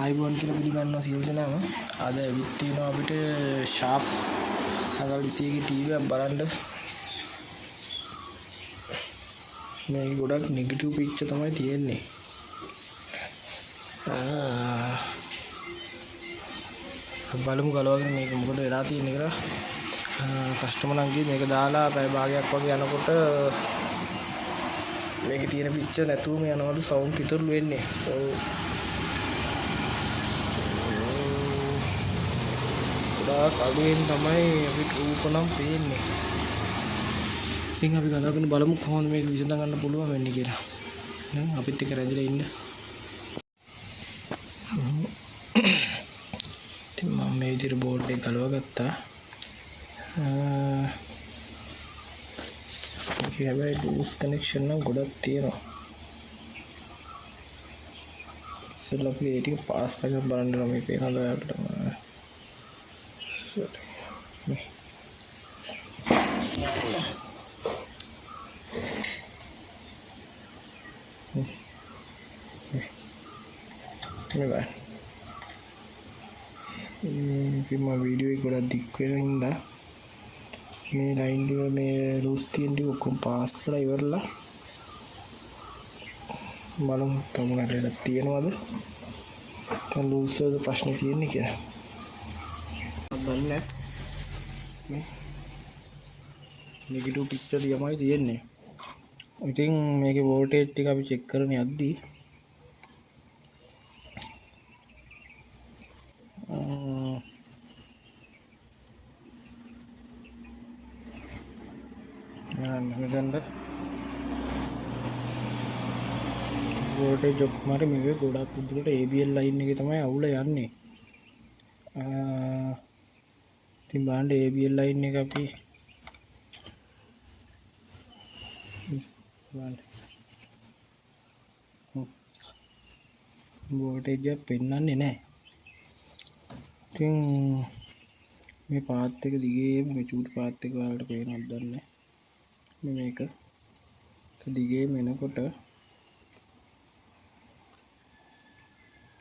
ආයිබෝන් කියලා පිළිගන්නවා සියලු දෙනාම. අද ඇවිත් තියෙනවා අපිට ෂාප් අගල් 20 ගේ ටීවී එකක් බලන්න. මේක ගොඩක් නෙගටිව් පික්චර් තමයි තියෙන්නේ. බලමු ගලවගෙන මේක මොකද වෙලා තියෙන්නේ කියලා. කස්ටමර් නම් ගියේ මේක දාලා පැය භාගයක් වගේ යනකොට මේකේ තියෙන පික්චර් නැතුවම යනවලු සවුන්ඩ් ඉතුරු වෙන්නේ. අඩුවෙන් තමයි අපිට රූප නම් පේන්නේ. ඉතින් අපි ගලවගෙන බලමු කොහොමද මේක විසඳ ගන්න පුළුවන් වෙන්නේ කියලා. දැන් අපිත් එක්ක රැඳිලා ඉන්න. ඉතින් මම මේ විදිහට බෝඩ් එක ගලවගත්තා. මේක හැබැයි ලූස් කනෙක්ෂන් නම් ගොඩක් තියෙනවා. ඉතින් අපි ඒක පාස් එකක් බලන්න මේ පේනද ඔයාලට? वीडियो కూడా దిక్కువేందా මේ ලයින් එක මේ ලූස් තියෙන ටික ඔක්කොම පාස් කරලා ඉවරලා බලමු තමුණට තියෙනවද දැන් ලූස් වල ප්‍රශ්නේ තියෙන්නේ කියලා බලන්න මේ නෙගටිව් පික්චර් යමයි තියෙන්නේ. ඉතින් මේකේ වෝල්ටේජ් ටික අපි චෙක් කරන යද්දී වෝල්ටේජ් ඔක්කොම මේක ගොඩක් උඩට ABL ලයින් එකේ තමයි අවුල යන්නේ. ඉතින් බලන්න ABL ලයින් එක අපි බලන්න වෝල්ටේජ් එක පෙන්වන්නේ නැහැ. ඉතින් මේ පාත් එක දිගේම මේ චූටි පාත් එක වලට පේනවද දන්නේ නැහැ. මේක දිගේම එනකොට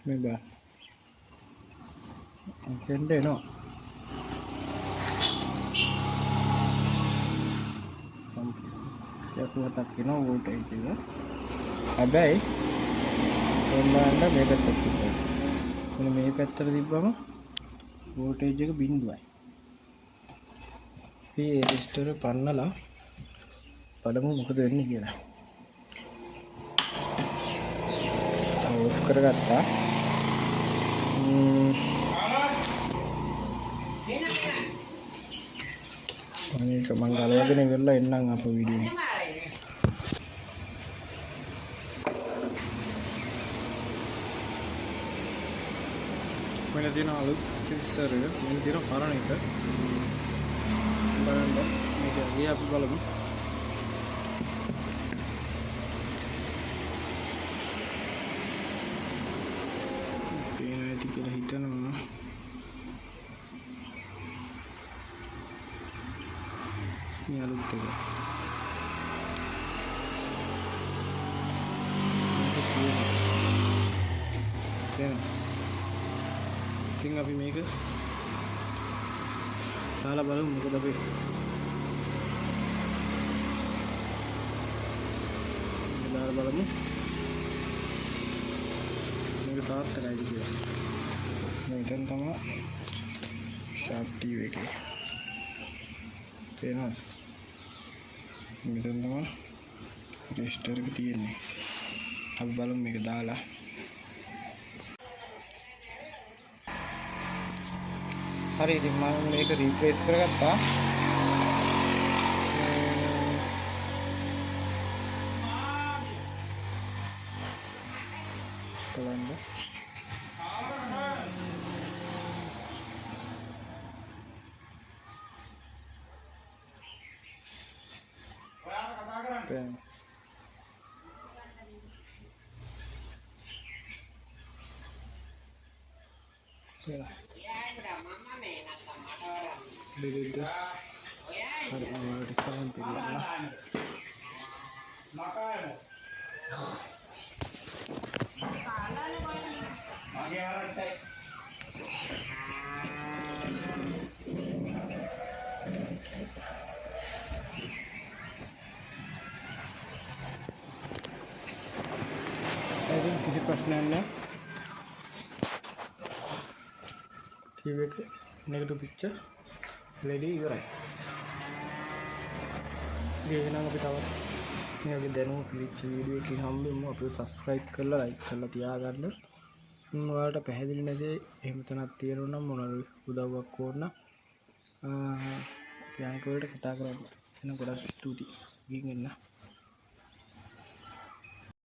මේ බා එතෙන්ට එනවා. සතුටක් වෙනවා වෝල්ටේජ් එක. හැබැයි ඔන්නන්න මේ පැත්තට තිබ්බා. මොන මේ පැත්තට තිබ්බම වෝල්ටේජ් එක බිඳුවයි. මේ රෙසිස්ටර් පන්නලා බලමු මොකද වෙන්නේ කියලා. ඔෆ් කරගත්තා. මේක මම ගලවගෙන ඉවරලා එන්නම් අපේ වීඩියෝ එක. මෙන්න තියෙන අලුත් රෙසිස්ටර් එක. මෙන්න තියෙන පරණ එක. බලන්න මේක ගියා අපි බලමු. කියලා හිතනවා. මේ අලුත් එක. ඉතින් අපි මේක දාලා බලමු මොකද අපි දාලා බලමු මේක සාර්ථකයිද කියලා. මෙතන තමයි ෂාප් ටීවී එකේ පේනවද? මෙතන තමයි රෙසිස්ටර් එක තියෙන්නේ. අපි බලමු මේක දාලා. හරි ඉතින් මම මේක රීප්ලේස් කරගත්තා. බලන්න Dito. Ada di samping lah. Makan. ඉතින් කිසි ප්‍රශ්නයක් නැහැ. ටීවී එක නෙගටිව් පික්චර් රෙඩි ඉවරයි. ඒක නම් අපි තවත් මේ වගේ දැනුම පිළිච්ච වීඩියෝ එකකින් හම්බෙමු. අපිව සබ්ස්ක්‍රයිබ් කරලා ලයික් කරලා තියාගන්න. ඔයාලට පැහැදිලි නැති එහෙම තැනක් තියෙනවා නම් මොනවාරි උදව්වක් ඕන නම් අපි අනික වලට කතා කරමු. එහෙනම් ගොඩක් ස්තුතියි. ගිහින් එන්න.